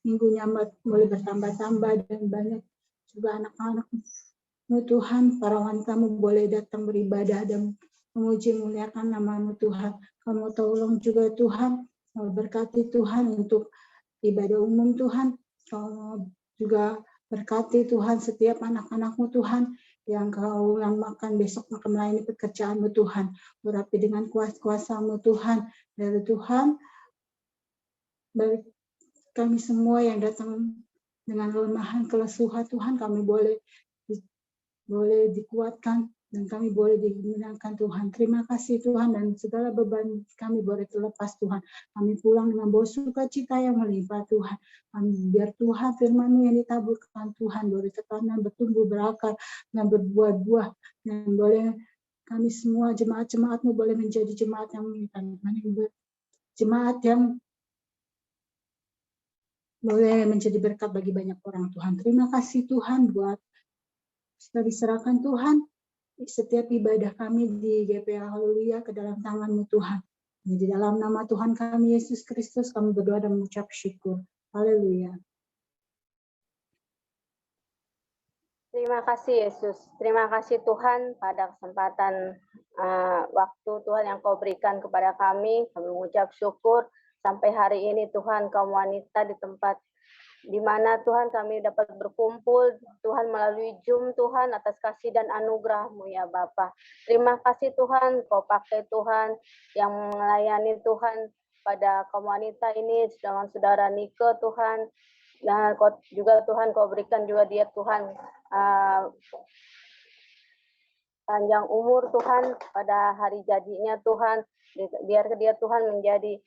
minggunya boleh bertambah-tambah, dan banyak juga anak-anakmu Tuhan, para wanitamu boleh datang beribadah dan memuji muliakan nama-Mu Tuhan. Kamu tolong juga Tuhan, berkati Tuhan untuk ibadah umum Tuhan. Kamu juga berkati Tuhan setiap anak-anak-Mu Tuhan yang Kau yang makan besok makan melayani pekerjaan-Mu Tuhan. Urapi dengan kuasa-kuasa-Mu Tuhan. Dari Tuhan, bagi kami semua yang datang dengan kelemahan, kelesuhan Tuhan, kami boleh dikuatkan, dan kami boleh dimenangkan Tuhan. Terima kasih Tuhan, dan segala beban kami boleh terlepas Tuhan. Kami pulang dengan bawa sukacita yang melimpah Tuhan. Biar Tuhan firman-Mu yang ditaburkan Tuhan boleh tertanam, bertumbuh, berakar, dan berbuah-buah. Dan boleh kami semua jemaat-jemaat-Mu boleh menjadi jemaat yang jemaat yang boleh menjadi berkat bagi banyak orang Tuhan. Terima kasih Tuhan buat kita diserahkan Tuhan setiap ibadah kami di GPA Haleluya ke dalam tangan-Mu Tuhan. Di dalam nama Tuhan kami Yesus Kristus kami berdoa dan mengucap syukur. Haleluya. Terima kasih Yesus. Terima kasih Tuhan pada kesempatan waktu Tuhan yang Kau berikan kepada kami. Kami mengucap syukur sampai hari ini Tuhan, kaum wanita di tempat di mana Tuhan kami dapat berkumpul Tuhan melalui Zoom Tuhan atas kasih dan anugerah-Mu ya Bapa. Terima kasih Tuhan, Kau pakai Tuhan yang melayani Tuhan pada kaum wanita ini dengan saudara Nike Tuhan. Nah, Kau juga Tuhan Kau berikan juga dia Tuhan panjang umur Tuhan pada hari jadinya Tuhan, biar dia Tuhan menjadi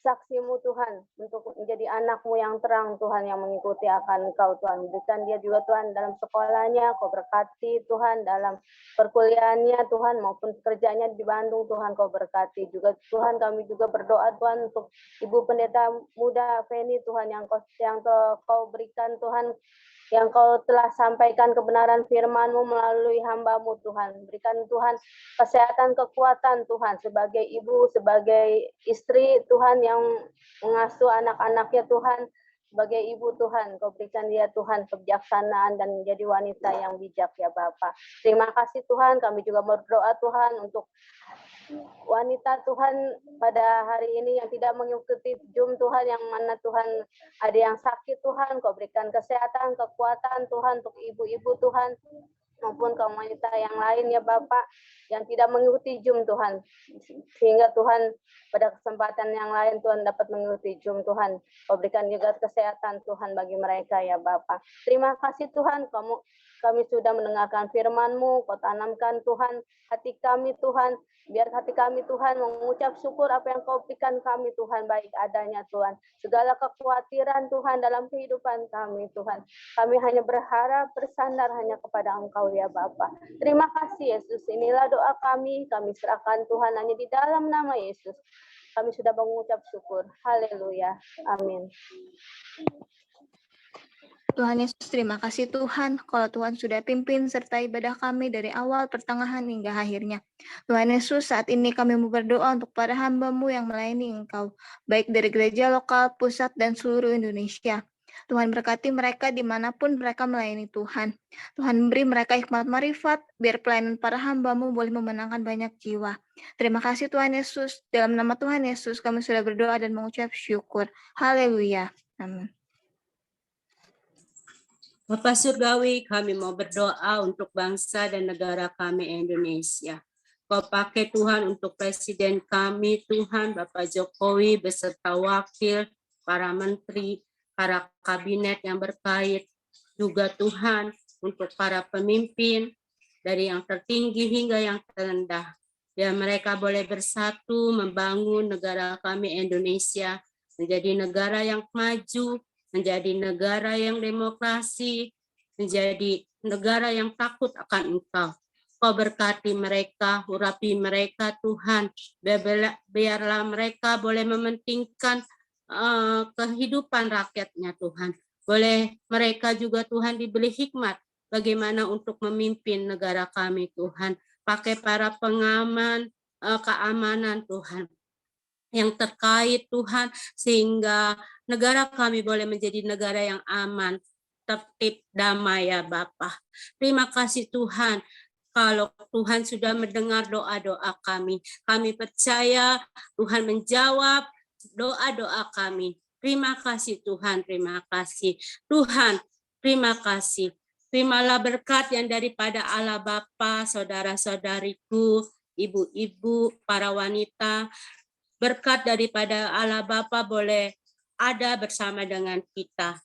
saksi-Mu Tuhan, untuk menjadi anak-Mu yang terang Tuhan, yang mengikuti akan Engkau Tuhan. Berikan dia juga Tuhan dalam sekolahnya, Kau berkati Tuhan dalam perkuliahannya Tuhan, maupun pekerjaannya di Bandung Tuhan, Kau berkati juga Tuhan. Kami juga berdoa Tuhan untuk Ibu Pendeta Muda Feni Tuhan, yang Kau berikan Tuhan, yang Kau telah sampaikan kebenaran firman-Mu melalui hamba-Mu Tuhan. Berikan Tuhan kesehatan, kekuatan Tuhan, sebagai ibu, sebagai istri Tuhan yang mengasuh anak-anaknya Tuhan, sebagai ibu Tuhan, Kau berikan dia Tuhan kebijaksanaan dan menjadi wanita yang bijak ya Bapa. Terima kasih Tuhan, kami juga berdoa Tuhan untuk wanita Tuhan pada hari ini yang tidak mengikuti Zoom Tuhan, yang mana Tuhan ada yang sakit Tuhan, Kau berikan kesehatan, kekuatan Tuhan untuk ibu-ibu Tuhan, maupun kaum wanita yang lain ya Bapak yang tidak mengikuti Zoom Tuhan, sehingga Tuhan pada kesempatan yang lain Tuhan dapat mengikuti Zoom Tuhan. Kau berikan juga kesehatan Tuhan bagi mereka ya Bapak. Terima kasih Tuhan, kami sudah mendengarkan firman-Mu, Kau tanamkan Tuhan hati kami Tuhan, biar hati kami Tuhan mengucap syukur apa yang Kau berikan kami Tuhan, baik adanya Tuhan. Segala kekhawatiran Tuhan dalam kehidupan kami Tuhan, kami hanya berharap bersandar hanya kepada Engkau ya Bapa. Terima kasih Yesus, inilah doa kami serahkan Tuhan hanya di dalam nama Yesus. Kami sudah mengucap syukur. Haleluya. Amin. Tuhan Yesus, terima kasih Tuhan, kalau Tuhan sudah pimpin serta ibadah kami dari awal, pertengahan, hingga akhirnya. Tuhan Yesus, saat ini kami mau berdoa untuk para hamba-Mu yang melayani Engkau, baik dari gereja lokal, pusat, dan seluruh Indonesia. Tuhan berkati mereka dimanapun mereka melayani Tuhan. Tuhan beri mereka hikmat marifat, biar pelayanan para hamba-Mu boleh memenangkan banyak jiwa. Terima kasih Tuhan Yesus, dalam nama Tuhan Yesus kami sudah berdoa dan mengucap syukur. Haleluya. Amin. Bapa Surgawi, kami mau berdoa untuk bangsa dan negara kami Indonesia. Kau pakai Tuhan untuk presiden kami, Tuhan, Bapak Jokowi beserta wakil, para menteri, para kabinet yang berkait, juga Tuhan untuk para pemimpin, dari yang tertinggi hingga yang terendah. Ya, mereka boleh bersatu membangun negara kami Indonesia, menjadi negara yang maju, menjadi negara yang demokrasi, menjadi negara yang takut akan Engkau. Kau berkati mereka, urapi mereka Tuhan, biarlah mereka boleh mementingkan kehidupan rakyatnya Tuhan. Boleh mereka juga Tuhan diberi hikmat bagaimana untuk memimpin negara kami Tuhan. Pakai para pengaman keamanan Tuhan yang terkait Tuhan, sehingga negara kami boleh menjadi negara yang aman, tertib, damai ya Bapa. Terima kasih Tuhan, kalau Tuhan sudah mendengar doa-doa kami. Kami percaya Tuhan menjawab doa-doa kami. Terima kasih Tuhan, terima kasih. Tuhan, terima kasih. Terimalah berkat yang daripada Allah Bapa, saudara-saudariku, ibu-ibu, para wanita. Berkat daripada Allah Bapa boleh ada bersama dengan kita.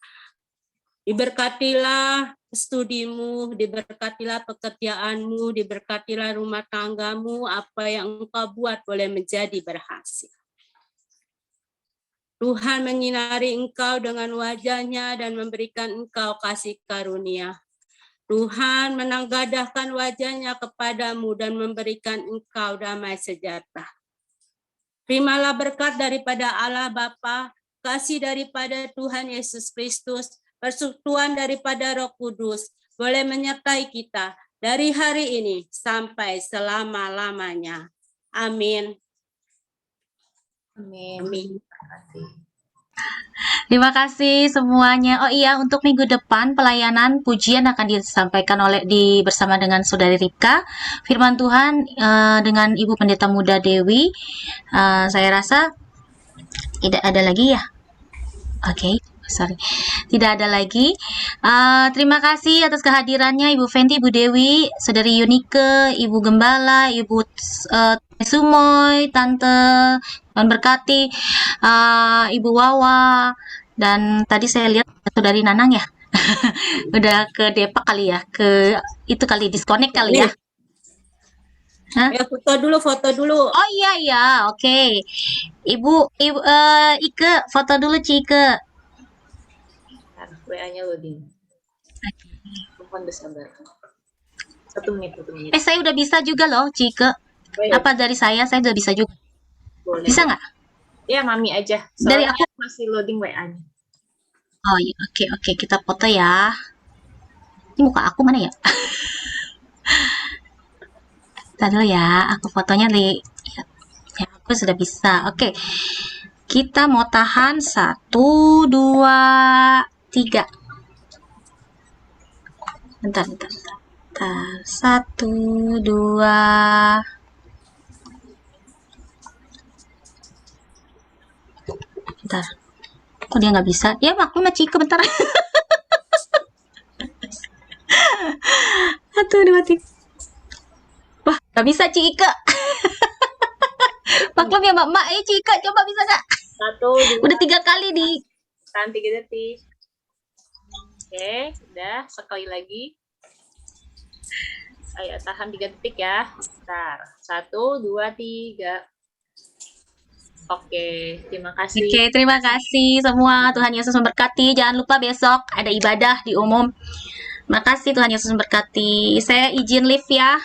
Diberkatilah studimu, diberkatilah pekerjaanmu, diberkatilah rumah tanggamu, apa yang engkau buat boleh menjadi berhasil. Tuhan menyinari engkau dengan wajahnya dan memberikan engkau kasih karunia. Tuhan menanggadahkan wajahnya kepadamu dan memberikan engkau damai sejahtera. Terimalah berkat daripada Allah Bapa, kasih daripada Tuhan Yesus Kristus, persekutuan daripada Roh Kudus, boleh menyertai kita dari hari ini sampai selama-lamanya. Amin. Amin. Terima kasih semuanya. Oh iya, untuk minggu depan pelayanan pujian akan disampaikan bersama dengan Saudari Ripka. Firman Tuhan dengan Ibu Pendeta Muda Dewi. Saya rasa tidak ada lagi ya. Oke, sorry. Tidak ada lagi. Terima kasih atas kehadirannya Ibu Fenty, Ibu Dewi, Saudari Yunike, Ibu Gembala, Ibu Sumoy, Tante Tuhan berkati, Ibu Wawa, dan tadi saya lihat Saudari Nanang ya. Udah ke Depak kali ya, ke itu kali disconnect kali ya. Hah? Ya, foto dulu. Oh iya, oke. Ibu Ike, foto dulu Cike. WA-nya loading. Mohon bersabar. 1 menit. Saya udah bisa juga loh Cike. Apa dari saya udah bisa juga. Boleh. Bisa nggak? Ya, Mami aja. Dari Soalnya aku masih loading WA-nya. Oh iya, oke, kita foto ya. Ini muka aku mana ya? Tadi dulu ya, aku fotonya ya, aku sudah bisa. Oke. Kita mau tahan 1, 2, 3. Bentar. 1, 2. Bentar. Kok dia nggak bisa? Ya maklum ya Cike, bentar. 1, 2, 3. Wah, nggak bisa Cike. Maklum ya Mbak Cike, coba bisa nggak? 1, 2. Udah 3 kali di. Tahan 3 detik. Oke, udah. Sekali lagi. Ayo, tahan 3 detik ya. Bentar. 1, 2, 3. Oke, terima kasih. Oke, terima kasih semua. Tuhan Yesus memberkati. Jangan lupa besok ada ibadah di umum. Terima kasih, Tuhan Yesus memberkati. Saya izin live ya.